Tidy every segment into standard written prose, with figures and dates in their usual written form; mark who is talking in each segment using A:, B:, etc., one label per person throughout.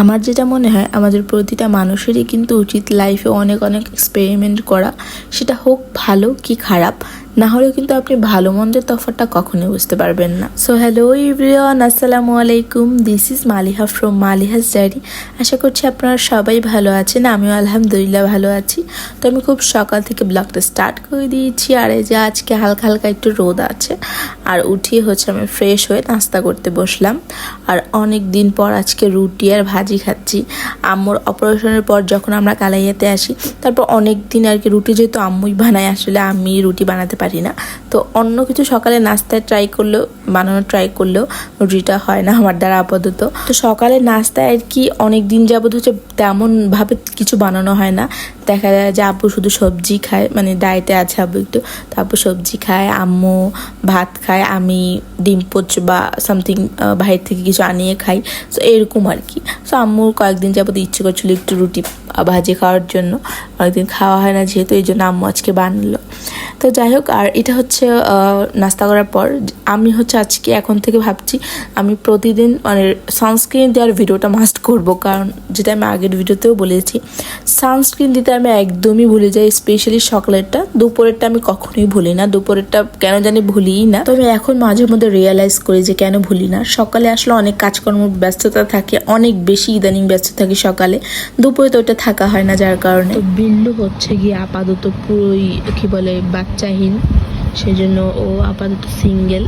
A: আমার যেটা মনে হয় আমাদের প্রতিটা মানুষেরই কিন্তু উচিত লাইফে অনেক অনেক এক্সপেরিমেন্ট করা, সেটা হোক ভালো কি খারাপ। না হলেও কিন্তু আপনি ভালো মন্দের তফাৎটা কখনোই বুঝতে পারবেন না। সো হ্যালো এভরিওয়ান, আসসালামু আলাইকুম। This is Maliha from Maliha's diary. আশা করছি আপনারা সবাই ভালো আছেন, আমিও আলহামদুলিল্লাহ ভালো আছি। তো আমি খুব সকাল থেকে ব্লগটা স্টার্ট করে দিয়েছি। আর এই যে আজকে হালকা হালকা একটু রোদ আছে, আর উঠিয়ে হচ্ছে আমি ফ্রেশ হয়ে নাস্তা করতে বসলাম। আর অনেক দিন পর আজকে রুটি আর ভাজি খাচ্ছি। আম্মুর অপারেশনের পর যখন আমরা কালাইয়াতে আসি, তারপর অনেক দিন আর কি রুটি যেহেতু আম্মুই বানায়, আসলে আমি রুটি বানাতে পারি না। তো অন্য কিছু সকালে নাস্তায় বানানোর ট্রাই করলেও রুটিটা হয় না আমার দ্বারা আপাতত। তো সকালে নাস্তায় আর কি অনেক দিন যাবত হচ্ছে তেমনভাবে কিছু বানানো হয় না। দেখা যায় যে আব্বু শুধু সবজি খায়, মানে ডায়েটে আছে আব্বু একটু, তো আব্বু সবজি খায়, আম্মু ভাত খায়, আমি ডিম পোচ বা সামথিং বাইরে থেকে কিছু আনিয়ে খাই। সো এরকম আর কি। সো আম্মুর কয়েকদিন যাবত ইচ্ছে করছিল একটু রুটি ভাজি খাওয়ার জন্য, অনেকদিন খাওয়া হয় না যেহেতু, এই জন্য আম্মু আজকে বানালো। তো যাই হোক, আর এটা হচ্ছে নাস্তা করার পর আমি হচ্ছে আজকে এখন থেকে ভাবছি আমি প্রতিদিন মানে সানস্ক্রিন দেওয়ার ভিডিওটা মাস্ট করব। কারণ যেটা আমি আগের ভিডিওতেও বলেছি, সানস্ক্রিন দিতে আমি একদমই ভুলে যাই, স্পেশালি সকালেরটা। দুপুরেরটা আমি কখনোই ভুলি না, দুপুরেরটা কেন জানি ভুলিই না। তো আমি এখন মাঝে মধ্যে রিয়েলাইজ করি যে কেন ভুলি না। সকালে আসলে অনেক কাজকর্ম ব্যস্ততা থাকে, অনেক বেশি ইদানিং ব্যস্ত থাকি সকালে, দুপুরে তো ওটা থাকা হয় না, যার কারণে। তো বিল্লু হচ্ছে গিয়ে আপাতত পুরোই কি বলে বাচ্চাহীন, সেজন্য ও আপাতত সিঙ্গেল।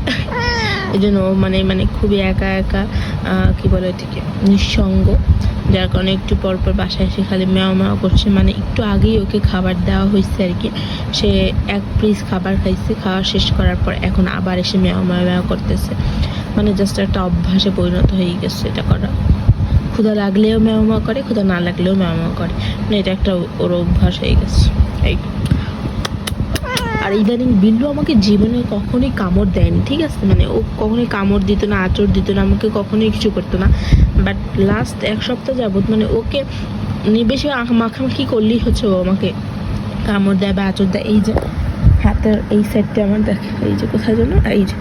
A: এই জন্য মানে খুবই একা একা কি বলে এটাকে নিঃসঙ্গ, যার কারণে একটু পরপর বাসায় এসে খালি ম্যাও ম্যাও করছে। মানে একটু আগেই ওকে খাবার দেওয়া হয়েছে আর কি, সে এক পিস খাবার খাইছে, খাওয়া শেষ করার পর এখন আবার এসে ম্যাও ম্যাও ম্যাও করতেছে। মানে জাস্ট একটা অভ্যাসে পরিণত হয়ে গেছে এটা করা। ক্ষুধা লাগলেও ম্যাও ম্যাও করে, ক্ষুধা না লাগলেও ম্যাও ম্যাও করে, মানে এটা একটা ওর অভ্যাস হয়ে গেছে। এই আর ইদানিং বিল্লু আমাকে জীবনে কখনোই কামড় দেয়নি, ঠিক আছে, মানে ও কখনোই কামড় দিত না, আঁচড় দিত না, আমাকে কখনোই কিছু করতো না। বাট লাস্ট এক সপ্তাহ যাবত মানে ওকে বেশি মাখামাখি করলেই হচ্ছে ও আমাকে কামড় দেয় বা আঁচড় দেয়। এই যে হাতের এই সাইডটা আমার দেখে, এই যে কোথায় যেন, এই যে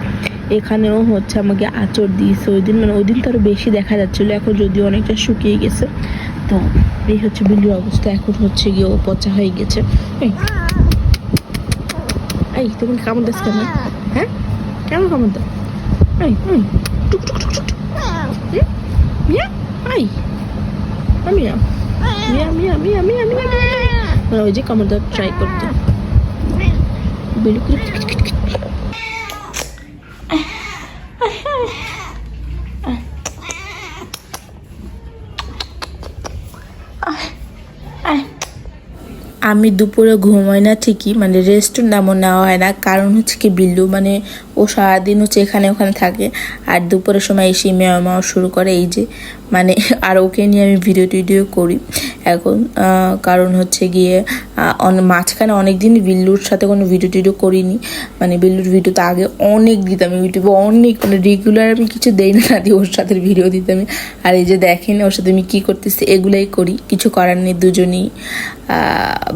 A: এখানেও হচ্ছে আমাকে আঁচড় দিয়েছে ওই দিন। মানে ওই দিন তো আরও বেশি দেখা যাচ্ছিলো, এখন যদিও অনেকটা শুকিয়ে গেছে। তো এই হচ্ছে বিল্লুর অবস্থা, এখন হচ্ছে গিয়ে ও পচা হয়ে গেছে। এই তুমি কামড় দাস কেন? হ্যাঁ, কেন কামড় দাও? এই টুক টুক টুক টুক মিয়া, এই মিয়া মিয়া মিয়া মিয়া মিয়া মিয়া, ওই যে কামড় দাও ট্রাই করতে। আমি দুপুরে ঘুমাই না ঠিকই, মানে রেস্টও তেমন নেওয়া হয় না। কারণ হচ্ছে কি বিল্লু মানে ও সারাদিন হচ্ছে এখানে ওখানে থাকে, আর দুপুরের সময় এসে মেয়া মেয়া শুরু করে। এই যে মানে আর ওকে নিয়ে আমি ভিডিও করি এখন। কারণ হচ্ছে গিয়ে মাঝখানে অনেক দিন বিল্লুর সাথে কোনো ভিডিও করিনি। মানে বিল্লুর ভিডিও তো আগে অনেক দিতাম ইউটিউবে, অনেক মানে রেগুলার আমি কিছু দেই না দিই, ওর সাথে ভিডিও দিতাম। আর এই যে দেখেন ওর সাথে আমি কী করতেছি, এগুলাই করি, কিছু করার নেই, দুজনেই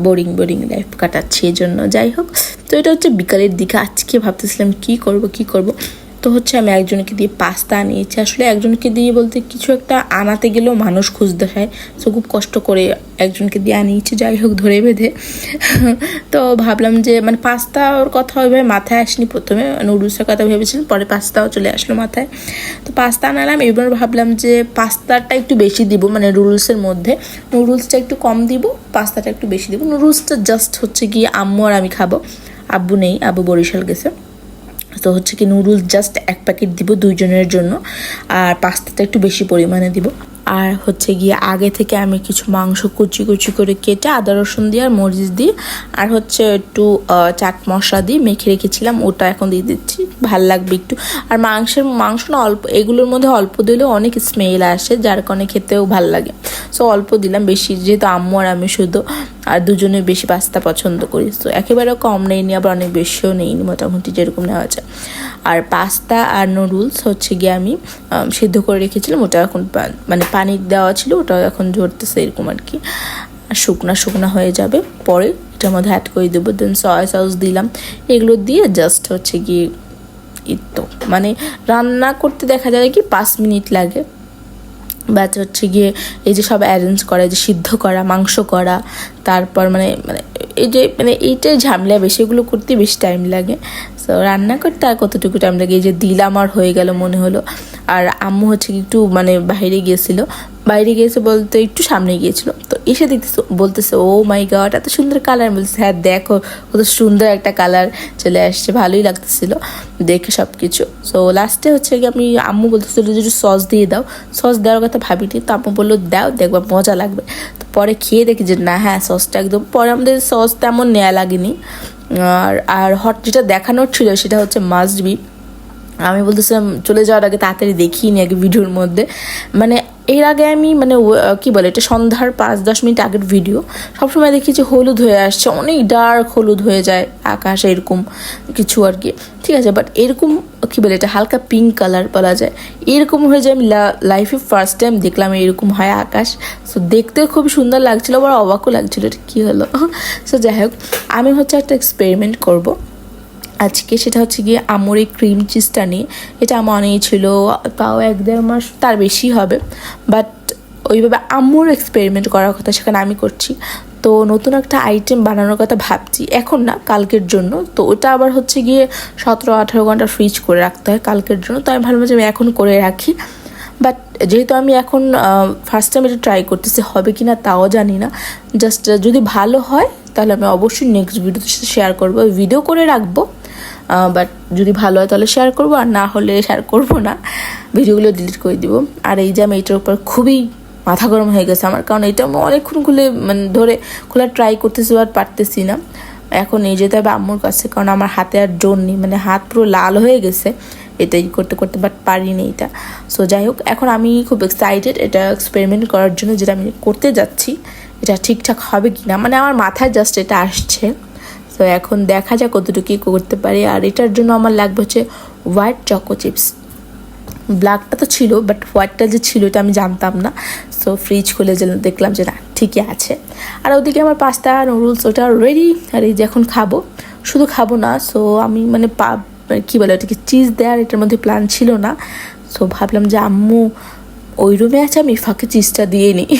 A: বোরিং লাইফ কাটাচ্ছি এই জন্য। যাই হোক, তো এটা হচ্ছে বিকালের দিকে। আজকে ভাবতেছিলাম কি করব। তো হচ্ছে আমি একজনকে দিয়ে পাস্তা আনিয়েছি। আসলে একজনকে দিয়ে বলতে কিছু একটা আনাতে গেলেও মানুষ খুঁজতে হয়, তো খুব কষ্ট করে একজনকে দিয়ে আনিয়েছি, যাই হোক ধরে বেঁধে। তো ভাবলাম যে মানে পাস্তা ওর কথা ওইভাবে মাথায় আসেনি, প্রথমে নুডলসের কথা ভেবেছিলাম, পরে পাস্তাও চলে আসলো মাথায়। তো পাস্তা আনালাম, এবার ভাবলাম যে পাস্তাটা একটু বেশি দিব, মানে নুডলসের মধ্যে নুডলসটা একটু কম দিব, পাস্তাটা একটু বেশি দিব। নুডলসটা জাস্ট হচ্ছে গিয়ে আম্মু আর আমি খাবো, আব্বু নেই, আব্বু বরিশাল গেছে। তো হচ্ছে কি নুডলস জাস্ট এক প্যাকেট দিব দুইজনের জন্য, আর পাস্তাটা একটু বেশি পরিমাণে দিব। আর হচ্ছে গিয়ে আগে থেকে আমি কিছু মাংস কুচি করে কেটে আদা রসুন দিয়ে আর মরিচ দিয়ে আর হচ্ছে একটু চাট মশলা দিয়ে মেখে রেখেছিলাম, ওটা এখন দিয়ে দিচ্ছি, ভাল লাগবে একটু। আর মাংস না অল্প, এগুলোর মধ্যে অল্প দিলেও অনেক স্মেল আসে, যার কারণে খেতেও ভাল লাগে। সো অল্প দিলাম, বেশি যেহেতু আম্মু আর আমি শুধু, আর দুজনে বেশি পাস্তা পছন্দ করি, তো একেবারেও কম নেইনি আবার অনেক বেশিও নেইনি, মোটামুটি যেরকম নেওয়া যায়। আর পাস্তা আর নুডলস হচ্ছে গিয়ে আমি সিদ্ধ করে রেখেছিলাম, ওটা এখন মানে পানি দেওয়া ছিল, ওটা এখন ঝরতেছে এরকম আর কি, আর শুকনা হয়ে যাবে, পরে এটার মধ্যে অ্যাড করে দেবো। দেন সয়া সস দিলাম, এগুলো দিয়ে জাস্ট হচ্ছে গিয়ে তো মানে রান্না করতে দেখা যায় কি 5 মিনিট লাগে, বাট হচ্ছে গিয়ে এই যে সব অ্যারেঞ্জ করা, এই যে সিদ্ধ করা, মাংস করা, তারপর মানে মানে এই যে মানে এইটাই ঝামেলা বেশি, এগুলো করতে বেশি টাইম লাগে। সো রান্না করতে আর কতটুকু টাইম লাগে, এই যে দিলাম আর হয়ে গেল মনে হলো। আর আম্মু হচ্ছে একটু মানে বাইরে গিয়েছে বলতে একটু সামনে গিয়েছিল, তো এসে দেখতেছে বলতেছে ও মাই গড এত সুন্দর কালার। বলতেছে হ্যাঁ দেখো কত সুন্দর একটা কালার চলে আসছে, ভালোই লাগতেছিল দেখে সব কিছু। সো লাস্টে হচ্ছে কি আমি আম্মু বলতেছিল যে একটু সস দিয়ে দাও, সস দেওয়ার কথা ভাবিনি, তো আম্মু বললো দাও দেখবা মজা লাগবে। তো পরে খেয়ে দেখি যে না হ্যাঁ সসটা একদম, পরে আমাদের সস তেমন নেওয়া লাগেনি। আর হট যেটা দেখানোর ছিল সেটা হচ্ছে মাস্ট বি। আমি বলতেছিলাম চলে যাওয়ার আগে তাড়াতাড়ি দেখিনি আগে ভিডিওর মধ্যে, মানে এর আগে আমি মানে কি বলে এটা সন্ধ্যার 5-10 মিনিট আগের ভিডিও, সবসময় দেখি যে হলুদ হয়ে আসছে, অনেক ডার্ক হলুদ হয়ে যায় আকাশ এরকম কিছু আর কি, ঠিক আছে। বাট এরকম কি বলে এটা হালকা পিঙ্ক কালার বলা যায়, এরকম হয়ে যায় আমি লাইফে ফার্স্ট টাইম দেখলাম এরকম হয় আকাশ। সো দেখতেও খুব সুন্দর লাগছিলো, আবার অবাকও লাগছিলো এটা কী হলো। সো যাই হোক আমি হচ্ছে একটা এক্সপেরিমেন্ট করব আজকে, সেটা হচ্ছে গিয়ে আম্মুর এই ক্রিম চিজটা নিয়ে। এটা আমার অনেক ছিল, তাও 1-1.5 মাস তার বেশি হবে, বাট ওইভাবে আম্মুর এক্সপেরিমেন্ট করার কথা সেখানে আমি করছি। তো নতুন একটা আইটেম বানানোর কথা ভাবছি, এখন না কালকের জন্য। তো ওটা আবার হচ্ছে গিয়ে 17-18 ঘন্টা ফ্রিজ করে রাখতে হয় কালকের জন্য, তো আমি ভাবলাম যে আমি এখন করে রাখি। বাট যেহেতু আমি এখন ফার্স্ট টাইম এটা ট্রাই করতেছি, হবে কি না তাও জানি না, জাস্ট যদি ভালো হয় তাহলে আমি অবশ্যই নেক্সট ভিডিওতে শেয়ার করবো, ভিডিও করে রাখবো। বাট যদি ভালো হয় তাহলে শেয়ার করবো, আর না হলে শেয়ার করবো না, ভিডিওগুলো ডিলিট করে দিব। আর এই যে আমি এটার উপর খুবই মাথা গরম হয়ে গেছে আমার, কারণ এটা আমি অনেকক্ষণ মানে ধরে খোলা ট্রাই করতেছি আর পারতেছি না। এখন নিয়ে যেতে হবে আম্মুর কাছে, কারণ আমার হাতে আর জোর নেই, মানে হাত পুরো লাল হয়ে গেছে এটাই করতে করতে, বাট পারিনি এটা। সো যাই হোক এখন আমি খুব এক্সাইটেড এটা এক্সপেরিমেন্ট করার জন্য, যেটা আমি করতে যাচ্ছি এটা ঠিকঠাক হবে কি না, মানে আমার মাথায় জাস্ট এটা আসছে। তো এখন দেখা যাক কতটুকু করতে পারি। আর এটার জন্য আমার লাগবে হচ্ছে হোয়াইট চকো চিপস, ব্ল্যাকটা তো ছিল বাট হোয়াইটটা যে ছিল এটা আমি জানতাম না। সো ফ্রিজ খুলে দেখলাম যে না ঠিকই আছে। আর ওদিকে আমার পাস্তা নুডলস ওটা রেডি, আর এই যে এখন খাবো, শুধু খাবো না, সো আমি মানে কী বলে ওটাকে চিজ দেওয়ার এটার মধ্যে প্ল্যান ছিল না। সো ভাবলাম যে আম্মু ওই রুমে আছে, আমি ফাঁকে চিজটা দিয়ে নিই।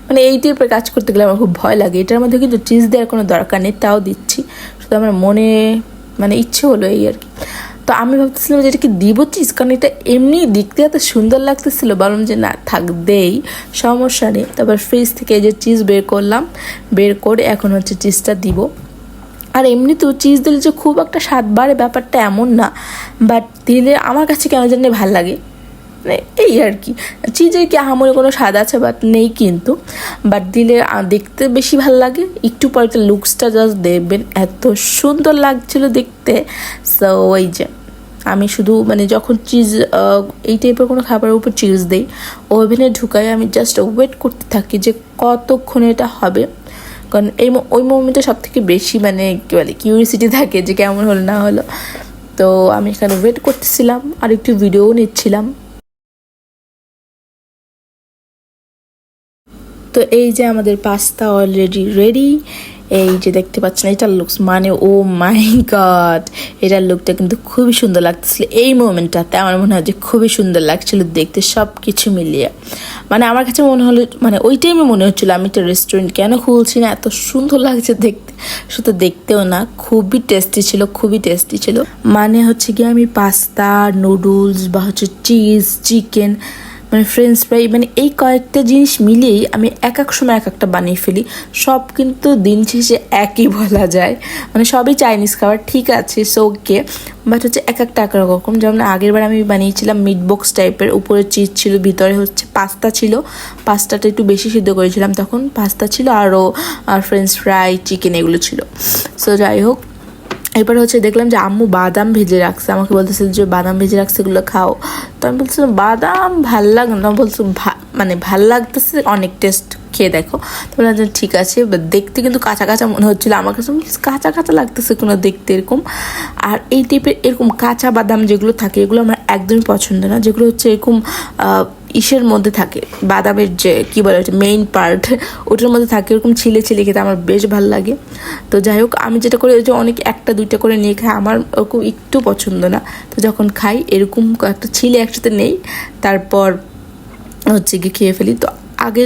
A: মানে এই টাইপের কাজ করতে গেলে আমার খুব ভয় লাগে, এটার মধ্যে কিন্তু চিজ দেওয়ার কোনো দরকার নেই, তাও দিচ্ছি, শুধু আমার মনে মানে ইচ্ছে হলো এই আর কি। তো আমি ভাবতেছিলাম যে এটাকে দিব চিজ, কারণ এটা এমনি দেখতে এত সুন্দর লাগতেছিল, বললাম যে না থাক দেই, সমস্যা নেই। তারপর ফ্রিজ থেকে এই যে চিজ বের করলাম, বের করে এখন হচ্ছে চিজটা দিব। আর এমনিতেও চিজ দিলে যে খুব একটা স্বাদ বাড়ে ব্যাপারটা এমন না, বাট দিলে আমার কাছে কেন জানি ভাল লাগে, মানে এই আর কি। চিজের কি আহামরি কোনো স্বাদ আছে বাট নেই কিন্তু, বাট দিলে দেখতে বেশি ভালো লাগে। একটু পরে একটা লুকসটা জাস্ট দেখবেন এত সুন্দর লাগছিল দেখতে। সো ওই যে আমি শুধু মানে যখন চিজ এই টাইপের কোনো খাবারের উপর চিজ দিই, ওভেনে ঢুকাই, আমি জাস্ট ওয়েট করতে থাকি যে কতক্ষণে এটা হবে, কারণ ওই মোমেন্টে সব থেকে বেশি মানে কী বলে কিউরিয়াসিটি থাকে যে কেমন হলো না হলো। তো আমি এখানে ওয়েট করতেছিলাম আর একটু ভিডিও নিচ্ছিলাম। তো এই যে আমাদের পাস্তা অলরেডি রেডি, এই যে দেখতে পাচ্ছেন এটার লুকস, মানে ও মাই গড এটার লুকটা কিন্তু খুবই সুন্দর লাগতেছিল এই মোমেন্টটাতে। আমার মনে হয় যে খুবই সুন্দর লাগছিল দেখতে সব কিছু মিলিয়ে, মানে আমার কাছে মনে হলো মানে ওই টাইমে মনে হচ্ছিলো আমি একটা রেস্টুরেন্ট কেন খুলছি না, এত সুন্দর লাগছে দেখতে, শুধু দেখতেও না খুবই টেস্টি ছিল, খুবই টেস্টি ছিল। মানে হচ্ছে কি আমি পাস্তা নুডলস বা হচ্ছে চিজ চিকেন মানে ফ্রেঞ্চ ফ্রাই মানে এই কয়েকটা জিনিস মিলিয়েই আমি এক এক সময় এক একটা বানিয়ে ফেলি, সব কিন্তু দিন শেষে একই বলা যায়, মানে সবই চাইনিজ খাবার ঠিক আছে সো ওকে, বাট হচ্ছে এক একটা এক রকম। যেমন আগের বার আমি বানিয়েছিলাম মিট বক্স টাইপের, উপরে চিজ ছিল, ভিতরে হচ্ছে পাস্তা ছিল, পাস্তাটা একটু বেশি সিদ্ধ করেছিলাম তখন, পাস্তা ছিল আরও ফ্রেঞ্চ ফ্রাই চিকেন এগুলো ছিল। সো যাই হোক এরপর হচ্ছে দেখলাম যে আম্মু বাদাম ভেজে রাখছে, আমাকে বলতেছিল যে বাদাম ভেজে রাখছে এগুলো খাও। তো আমি বলছিলাম বাদাম ভাল লাগে না, বলছো মানে ভাল লাগতেছে অনেক, টেস্ট খেয়ে দেখো। তো বললাম যে ঠিক আছে, দেখতে কিন্তু কাঁচা কাঁচা মনে হচ্ছিলো আমার কাছে, কাঁচা কাঁচা লাগতেছে কোনো দেখতে এরকম। আর এই টাইপের এরকম কাঁচা বাদাম যেগুলো থাকে এগুলো আমার একদমই পছন্দ না, যেগুলো হচ্ছে এরকম ইসের মধ্যে থাকে, বাদামের যে কী বলে ওটা মেইন পার্ট ওটার মধ্যে থাকে, এরকম ছিলে ছিলে খেতে আমার বেশ ভালো লাগে। তো যাই হোক আমি যেটা করি যে অনেক একটা দুইটা করে নিয়ে খাই, আমার ওরকম একটু পছন্দ না। তো যখন খাই এরকম একটা ছিলে একসাথে নেই, তারপর হচ্ছে গিয়ে খেয়ে ফেলি। তো আগে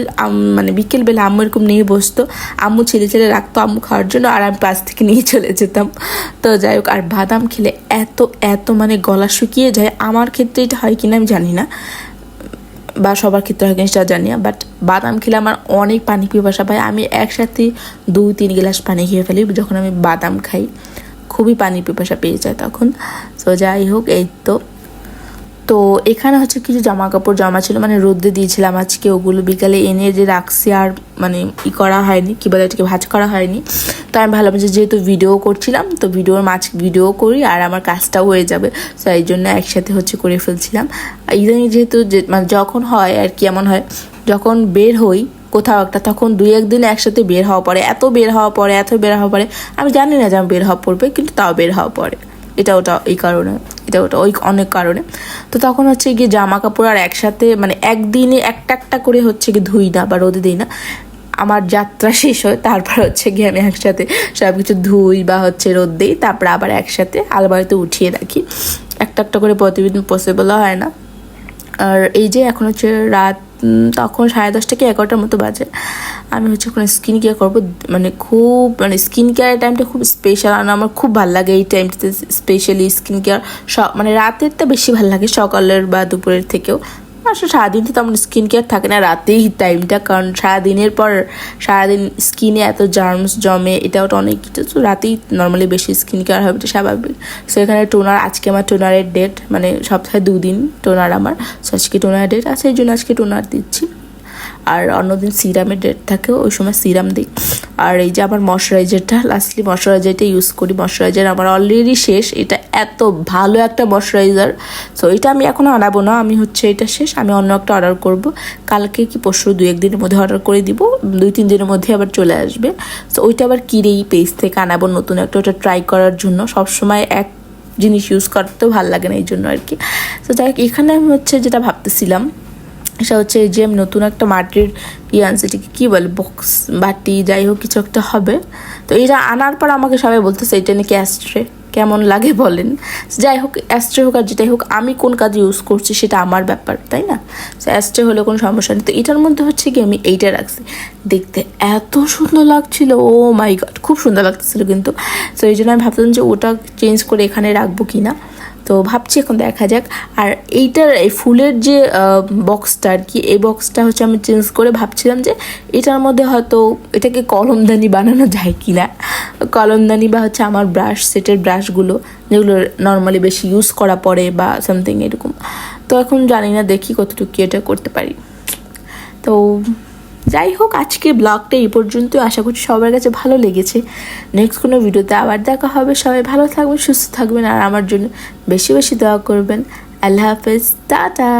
A: মানে বিকেলবেলা আম্মু এরকম নিয়ে বসতো, আম্মু ছেলে রাখতো আম্মু খাওয়ার জন্য, আর আমি পাশ থেকে নিয়ে চলে যেতাম। তো যাই হোক, আর বাদাম খেলে এত এত মানে গলা শুকিয়ে যায়। আমার ক্ষেত্রে এটা হয় কিনা আমি জানি না, বা সবার ক্ষেত্রে হয় কিনা সেটা জানি না, বাট বাদাম খেলে আমার অনেক পানি পিপাসা পায়। আমি একসাথে 2-3 গ্লাস পানি খেয়ে ফেলি যখন আমি বাদাম খাই, খুবই পানি পিপাসা পেয়ে যায় তখন। তো যাই হোক, এই তো এখানে হচ্ছে কিছু জামা কাপড় জমা ছিল, মানে রোদে দিয়েছিলাম আজকে, ওগুলো বিকালে এনে যে রাখছি আর মানে করা হয়নি, কী বলে এটাকে, ভাজ করা হয়নি। তো আমি ভাবলাম যে যেহেতু ভিডিও করছিলাম, তো ভিডিও করি আর আমার কাজটাও হয়ে যাবে, তো এই জন্য একসাথে হচ্ছে করে ফেলছিলাম। ইদানিং যেহেতু মানে যখন হয় আর কি, এমন হয় যখন বের হই কোথাও একটা, তখন 2-1 দিন একসাথে বের হওয়া পড়ে, এত বের হওয়া পড়ে আমি জানি না যে আমি বের হওয়া পড়বে, কিন্তু তাও বের হওয়া পড়ে, এটা ওটা এই কারণে, এটা ওটা ওই অনেক কারণে। তো তখন হচ্ছে গিয়ে জামা কাপড় আর একসাথে মানে একদিনে একটা করে হচ্ছে গিয়ে ধুই না বা রোদে দিই না, আমার যাত্রা শেষ হয় তারপর হচ্ছে গিয়ে আমি একসাথে সব কিছু ধুই বা হচ্ছে রোদ দিই, তারপর আবার একসাথে আলমারিতে উঠিয়ে রাখি। একটা করে প্রতিদিন পসিবল হয় না। আর এই যে এখন হচ্ছে রাত তখন 10:30 কি 11টার মতো বাজে, আমি হচ্ছে এখন স্কিন কেয়ার করবো, মানে খুব মানে স্কিন কেয়ারের টাইমটা খুব স্পেশাল, আর আমার খুব ভালো লাগে এই টাইমটাতে স্পেশালি স্কিন কেয়ার। মানে রাতেরটা বেশি ভালো লাগে সকালের বা দুপুরের থেকেও। আসলে সারাদিন তো তেমন স্কিন কেয়ার থাকে না, রাতেই টাইমটা, কারণ সারাদিনের পর সারাদিন স্কিনে এত জার্মস জমে, এটা ওটা অনেক কিছু, তো রাতেই নর্মালি বেশি স্কিন কেয়ার হবে, এটা স্বাভাবিক। সো এখানে টোনার, আজকে আমার টোনারের ডেট, মানে সপ্তাহে 2 দিন টোনার আমার, সো আজকে টোনারের ডেট আছে, এই জন্য আজকে টোনার দিচ্ছি। আর অন্যদিন সিরামের ডেট থাকে, ওই সময় সিরাম দিই। আর এই যে আমার ময়শ্চারাইজারটা, লাস্টলি ময়শ্চারাইজারটা ইউজ করি, ময়শ্চারাইজার আমার অলরেডি শেষ, এটা এত ভালো একটা ময়শ্চারাইজার। সো এটা আমি এখন আনাবো না, আমি হচ্ছে এটা শেষ, আমি অন্য একটা অর্ডার করব, কালকে কি পরশু 2-1 দিনের মধ্যে অর্ডার করে দিব, 2-3 দিনের মধ্যে আবার চলে আসবে। সো ওইটা আবার কিনে এই পেজ থেকে আনাবো নতুন একটা, ওটা ট্রাই করার জন্য। সবসময় এক জিনিস ইউজ করতেও ভালো লাগে না, এই জন্য আর কি। তো যাই হোক, এখানে আমি হচ্ছে যেটা ভাবতেছিলাম সেটা হচ্ছে এই যে আমি নতুন একটা মাটির আনছি, এটাকে কী বলে, বক্স বাটি যাই হোক কিছু একটা হবে। তো এটা আনার পর আমাকে সবাই বলতেছে এটা নাকি অ্যাস্ট্রে, কেমন লাগে বলেন। যাই হোক, অ্যাস্ট্রে হোক আর যেটাই হোক, আমি কোন কাজে ইউজ করছি সেটা আমার ব্যাপার, তাই না? তো অ্যাস্ট্রে হলে কোনো সমস্যা নেই। তো এটার মধ্যে হচ্ছে কি আমি এইটা রাখছি, দেখতে এত সুন্দর লাগছিল, ও মাই গড, খুব সুন্দর লাগতেছিল কিন্তু। তো এই জন্য আমি ভাবতাম যে ওটা চেঞ্জ করে এখানে রাখবো কি না, তো ভাবছি এখন দেখা যাক। আর এইটার এই ফুলের যে বক্সটা আর কি, এই বক্সটা হচ্ছে আমি চেঞ্জ করে ভাবছিলাম যে এটার মধ্যে হয়তো এটাকে কলমদানি বানানো যায় কি না, কলমদানি বা হচ্ছে আমার ব্রাশ সেটের ব্রাশগুলো যেগুলো নর্মালি বেশি ইউজ করা পড়ে বা সামথিং এরকম। তো এখন জানি না, দেখি কতটুকু এটা করতে পারি। তো যাই হোক, আজকে ব্লগটা এই পর্যন্ত, আশা করছি সবার কাছে ভালো লেগেছে। নেক্সট কোনো ভিডিওতে আবার দেখা হবে, সবাই ভালো থাকবেন, সুস্থ থাকবেন, আর আমার জন্য বেশি বেশি দোয়া করবেন। আল্লাহ হাফেজ, টাটা।